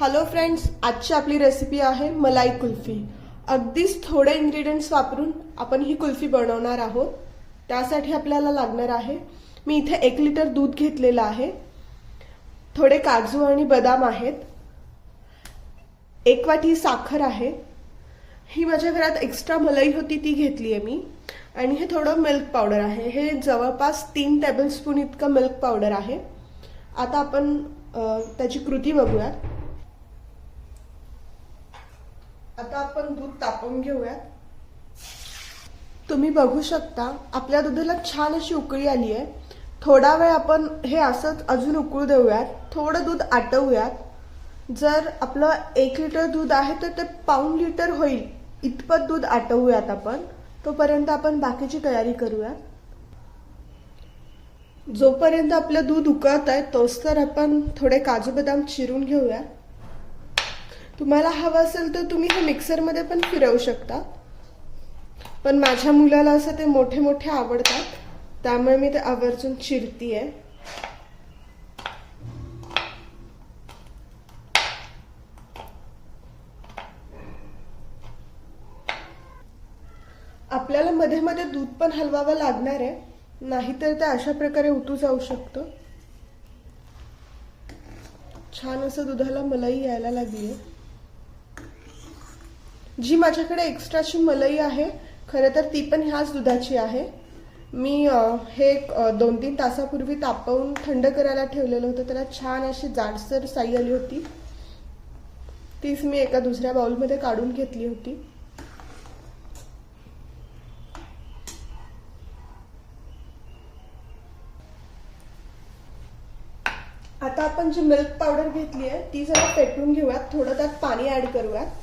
Hello friends, आजची आपली recipe आहे मलाई कुल्फी। अगदीच थोडे इन्ग्रेडियंट्स वापरून आपण ही कुल्फी बनवणार आहोत। त्यासाठी आपल्याला लागणार आहे, मी इथे 1 लिटर दूध घेतलेलं आहे, थोडे काजू आणि बदाम आहेत, 1 वाटी साखर आहे, ही माझ्या घरात एक्स्ट्रा मलाई होती ती घेतली आहे मी, आणि हे थोडं मिल्क पावडर आहे। हे जवळपास 3 टेबलस्पून इतकं मिल्क पावडर आहे। आता आपण त्याची कृती बघूया। आता आपण दूध तापवून घेऊया। तुम्ही बघू शकता आपल्या दुधाला छान अशी उकळी आली आहे। थोडा वेळ आपण हे असंच अजून उकळू देऊयात, थोडं दूध आटवूयात। जर आपलं 1 लिटर दूध आहे तर ते पाऊण लिटर होईल इतपत दूध आटवूयात आपण। तोपर्यंत आपण बाकीची तयारी करूया। जोपर्यंत आपलं दूध उकळत आहे तोच तर आपण थोडे काजू बदाम चिरून घेऊया। तुम्हाला हवं असेल तर तुम्ही हे मिक्सरमध्ये पण फिरवू शकता, पण माझ्या मुलाला असं ते मोठे मोठे आवडतात, त्यामुळे मी ते आवर्जून चिरतीये। आपल्याला मध्ये मध्ये दूध पण हलवावं लागणार आहे, नाहीतर ते अशा प्रकारे उतू जाऊ शकतं। छान असं दुधाला मलाई यायला लागली आहे। जी माझ्याकडे एक्स्ट्राची मलाई आहे, खरं तर ती पण ह्याच दुधाची आहे। मी हे 2-3 तासापूर्वी तापवून थंड करायला ठेवलेलं होतं, त्याला छान अशी जाडसर साई आली होती, तीच मी एका दुसऱ्या बाउलमध्ये काढून घेतली होती। आता आपण जी मिल्क पावडर घेतली आहे ती जरा फेटून घेऊयात, थोडं त्यात पाणी ऍड करूयात।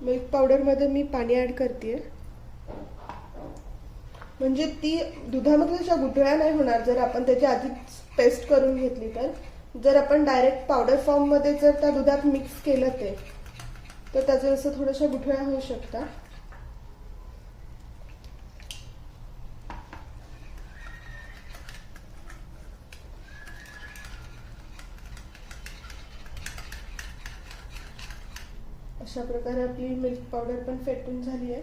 मिल्क पावडर मध्ये मी पाणी ऍड करतेय, म्हणजे ती दुधामध्ये अशा गुठळ्या नाही होणार जर आपण त्याची आधीच पेस्ट करून घेतली तर। जर आपण डायरेक्ट पावडर फॉर्म मध्ये जर त्या दुधात मिक्स केलं तर त्याचे असं थोड्याशा गुठळ्या होऊ शकतात। अशा प्रकारे आपली मिल्क पावडर पण फेटून झाली आहे।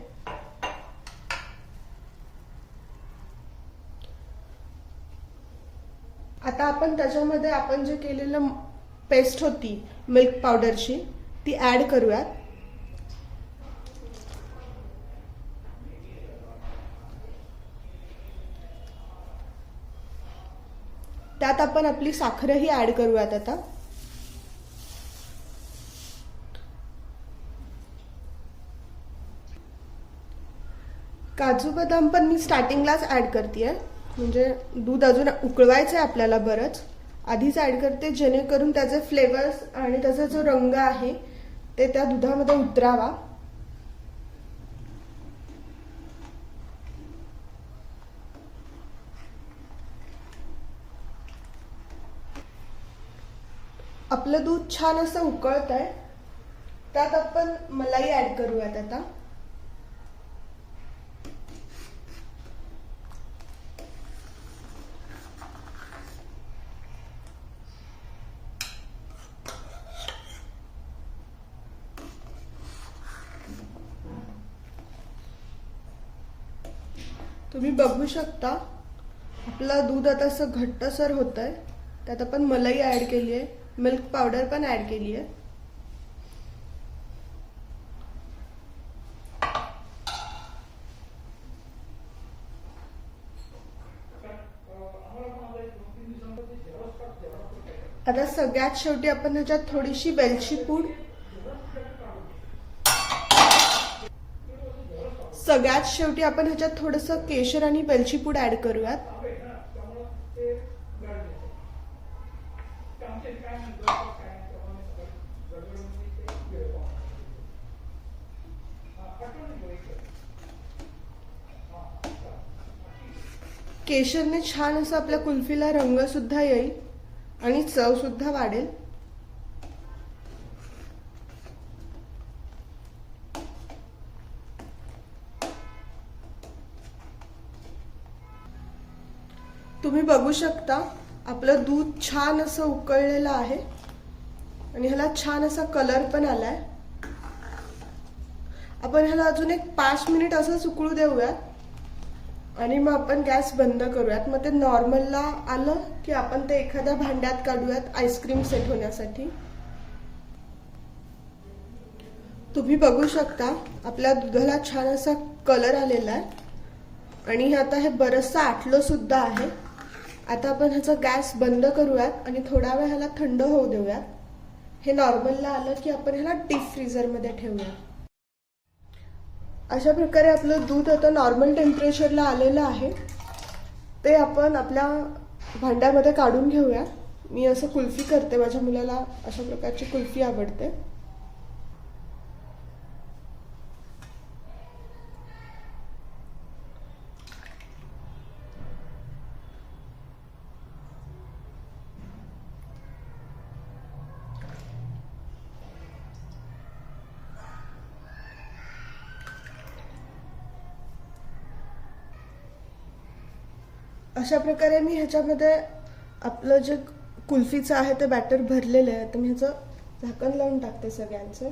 आता आपण त्याच्यामध्ये आपण जे केलेलं पेस्ट होती मिल्क पावडरची ती ऍड करूयात। त्यात आपण आपली साखरही ऍड करूयात। आता काजू बदाम पण मी स्टार्टिंगलाच ऍड करतेय, म्हणजे दूध अजून उकळवायचं आहे आपल्याला बरंच, आधीच ऍड करते जेणेकरून त्याचे फ्लेवर्स आणि त्याचा जो रंग आहे ते त्या दुधामध्ये उतरावा। आपलं दूध छान असं उकळत आहे, त्यात आपण मलाई ऍड करूयात। आता तुम्ही बघू शकता आपलं दूध आता असं घट्टसर होत आहे। त्यात आपण मलाई ऍड केली आहे, मिल्क पावडर पण ऍड केली आहे। आता सगळ्यात शेवटी आपण ह्याच्यात थोडीशी वेलची पूड, सगळ्यात शेवटी आपण ह्याच्यात थोडंसं केशर आणि वेलची पूड ऍड करूयात। केशरने छान असं आपल्या कुल्फीला रंग सुद्धा येईल आणि चव सुद्धा वाढेल। तुम्ही बघू शकता आपलं दूध छान असं उकळलेलं आहे आणि ह्याला छान असा कलर पण आलाय. आपण ह्याला अजून एक 5 मिनिट असंच उकळू देऊयात आणि मग आपण गॅस बंद करूयात. मग ते नॉर्मलला आलं की आपण ते एखाद्या भांड्यात काढूयात आईस्क्रीम सेट होण्यासाठी. तुम्ही बघू शकता आपल्या दुधाला छान असा कलर आलेला आहे आणि आता हे बरंचसं आटलं सुद्धा आहे. आता आपण ह्याचा गॅस बंद करूयात आणि थोडा वेळ ह्याला थंड होऊ देऊयात. हे नॉर्मलला आलं की आपण ह्याला डीप फ्रीझरमध्ये ठेवूया. अशा प्रकारे आपलं दूध आता नॉर्मल टेम्परेचरला आलेलं आहे. ते आपण आपल्या भांड्यामध्ये काढून घेऊया. मी असं कुल्फी करते, माझ्या मुलाला अशा प्रकारची कुल्फी आवडते. अशा प्रकारे मी ह्याच्यामध्ये आपलं जे कुल्फीचं आहे ते बॅटर भरलेलं आहे. तर मी ह्याचं झाकण लावून टाकते सगळ्यांचं.